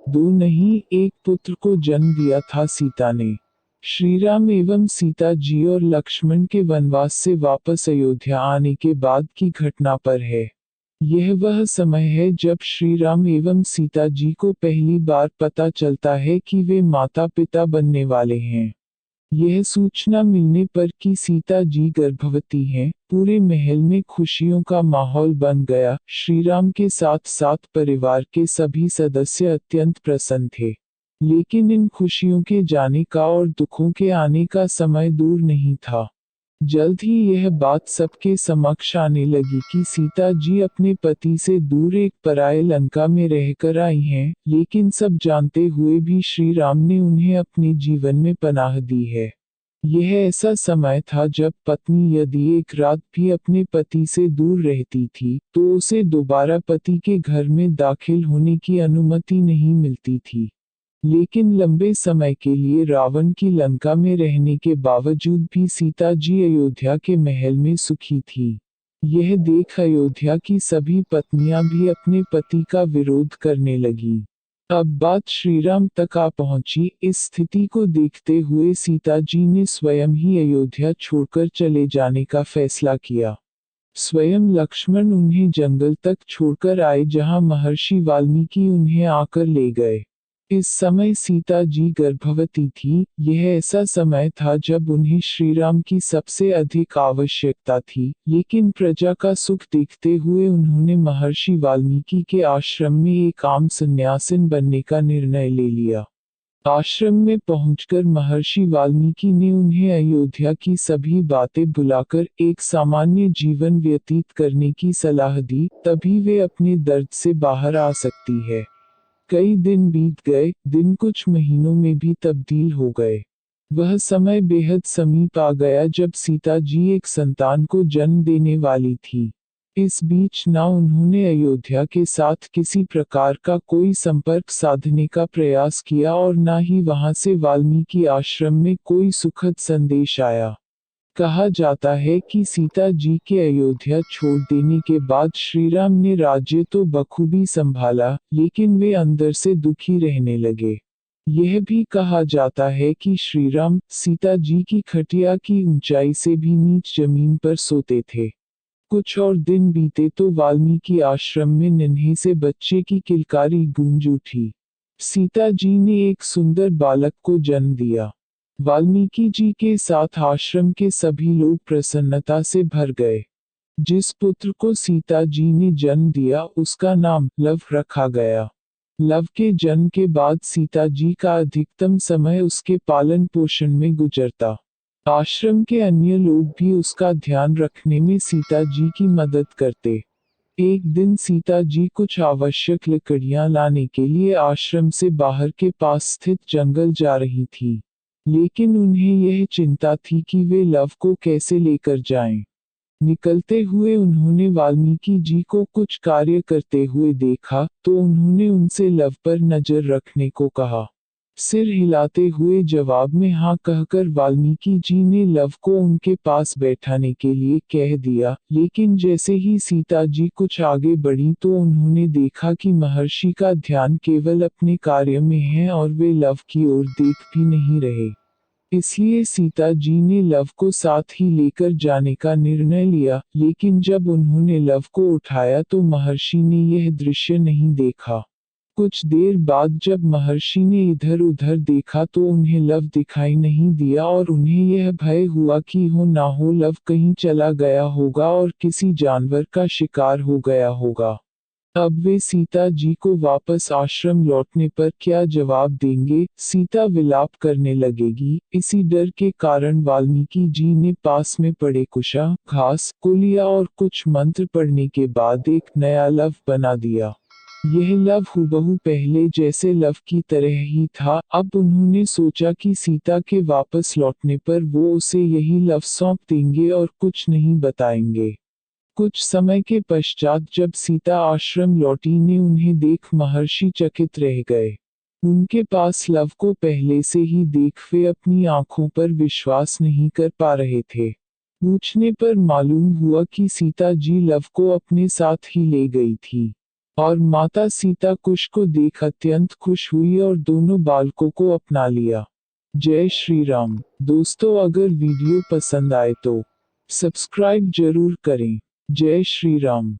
दो नहीं, एक पुत्र को जन्म दिया था सीता ने। श्री राम एवं सीता जी और लक्ष्मण के वनवास से वापस अयोध्या आने के बाद की घटना पर है। यह वह समय है जब श्री राम एवं सीता जी को पहली बार पता चलता है कि वे माता पिता बनने वाले हैं। यह सूचना मिलने पर कि सीता जी गर्भवती हैं, पूरे महल में खुशियों का माहौल बन गया। श्री राम के साथ साथ परिवार के सभी सदस्य अत्यंत प्रसन्न थे। लेकिन इन खुशियों के जाने का और दुखों के आने का समय दूर नहीं था। जल्द ही यह बात सबके समक्ष आने लगी कि सीता जी अपने पति से दूर एक पराये लंका में रहकर आई हैं, लेकिन सब जानते हुए भी श्री राम ने उन्हें अपने जीवन में पनाह दी है। यह ऐसा समय था जब पत्नी यदि एक रात भी अपने पति से दूर रहती थी, तो उसे दोबारा पति के घर में दाखिल होने की अनुमति नहीं मिलती थी। लेकिन लंबे समय के लिए रावण की लंका में रहने के बावजूद भी सीता जी अयोध्या के महल में सुखी थी। यह देख अयोध्या की सभी पत्नियां भी अपने पति का विरोध करने लगी। अब बात श्री राम तक आ पहुंची। इस स्थिति को देखते हुए सीता जी ने स्वयं ही अयोध्या छोड़कर चले जाने का फैसला किया। स्वयं लक्ष्मण उन्हें जंगल तक छोड़कर आए जहां महर्षि वाल्मीकि उन्हें आकर ले गए। इस समय सीता जी गर्भवती थी। यह ऐसा समय था जब उन्हें श्री राम की सबसे अधिक आवश्यकता थी, लेकिन प्रजा का सुख देखते हुए उन्होंने महर्षि वाल्मीकि के आश्रम में एक आम सन्यासिन बनने का निर्णय ले लिया। आश्रम में पहुंचकर महर्षि वाल्मीकि ने उन्हें अयोध्या की सभी बातें भुलाकर एक सामान्य जीवन व्यतीत करने की सलाह दी, तभी वे अपने दर्द से बाहर आ सकती है। कई दिन बीत गए, दिन कुछ महीनों में भी तब्दील हो गए। वह समय बेहद समीप आ गया जब सीता जी एक संतान को जन्म देने वाली थी। इस बीच ना उन्होंने अयोध्या के साथ किसी प्रकार का कोई संपर्क साधने का प्रयास किया और ना ही वहां से वाल्मीकि आश्रम में कोई सुखद संदेश आया। कहा जाता है कि सीता जी के अयोध्या छोड़ देने के बाद श्री राम ने राज्य तो बखूबी संभाला, लेकिन वे अंदर से दुखी रहने लगे। यह भी कहा जाता है कि श्री राम सीता जी की खटिया की ऊंचाई से भी नीच जमीन पर सोते थे। कुछ और दिन बीते तो वाल्मीकि आश्रम में नन्हे से बच्चे की किलकारी गूंज उठी। सीता जी ने एक सुंदर बालक को जन्म दिया। वाल्मीकि जी के साथ आश्रम के सभी लोग प्रसन्नता से भर गए। जिस पुत्र को सीता जी ने जन्म दिया उसका नाम लव रखा गया। लव के जन्म के बाद सीता जी का अधिकतम समय उसके पालन पोषण में गुजरता। आश्रम के अन्य लोग भी उसका ध्यान रखने में सीता जी की मदद करते। एक दिन सीता जी कुछ आवश्यक लकड़ियां लाने के लिए आश्रम से बाहर के पास स्थित जंगल जा रही थी। लेकिन उन्हें यह चिंता थी कि वे लव को कैसे लेकर जाएं। निकलते हुए उन्होंने वाल्मीकि जी को कुछ कार्य करते हुए देखा, तो उन्होंने उनसे लव पर नजर रखने को कहा। सिर हिलाते हुए जवाब में हाँ कहकर वाल्मीकि जी ने लव को उनके पास बैठाने के लिए कह दिया, लेकिन जैसे ही सीता जी कुछ आगे बढ़ी तो उन्होंने देखा कि महर्षि का ध्यान केवल अपने कार्य में है और वे लव की ओर देख भी नहीं रहे। इसलिए सीता जी ने लव को साथ ही लेकर जाने का निर्णय लिया, लेकिन जब उन्होंने लव को उठाया तो महर्षि ने यह दृश्य नहीं देखा। कुछ देर बाद जब महर्षि ने इधर उधर देखा तो उन्हें लव दिखाई नहीं दिया और उन्हें यह भय हुआ कि हो ना हो लव कहीं चला गया होगा और किसी जानवर का शिकार हो गया होगा। अब वे सीता जी को वापस आश्रम लौटने पर क्या जवाब देंगे? सीता विलाप करने लगेगी। इसी डर के कारण वाल्मीकि जी ने पास में पड़े कुशा, घास को लिया और कुछ मंत्र पढ़ने के बाद एक नया लव बना दिया। यह लव हूबहू पहले जैसे लव की तरह ही था। अब उन्होंने सोचा कि सीता के वापस लौटने पर वो उसे यही लव सौंप देंगे और कुछ नहीं बताएंगे। कुछ समय के पश्चात जब सीता आश्रम लौटी ने उन्हें देख महर्षि चकित रह गए। उनके पास लव को पहले से ही देख वे अपनी आंखों पर विश्वास नहीं कर पा रहे थे। पूछने पर मालूम हुआ कि सीता जी लव को अपने साथ ही ले गई थी। और माता सीता कुश को देख अत्यंत खुश हुई और दोनों बालकों को अपना लिया। जय श्री राम। दोस्तों, अगर वीडियो पसंद आए तो सब्सक्राइब जरूर करें। जय श्री राम।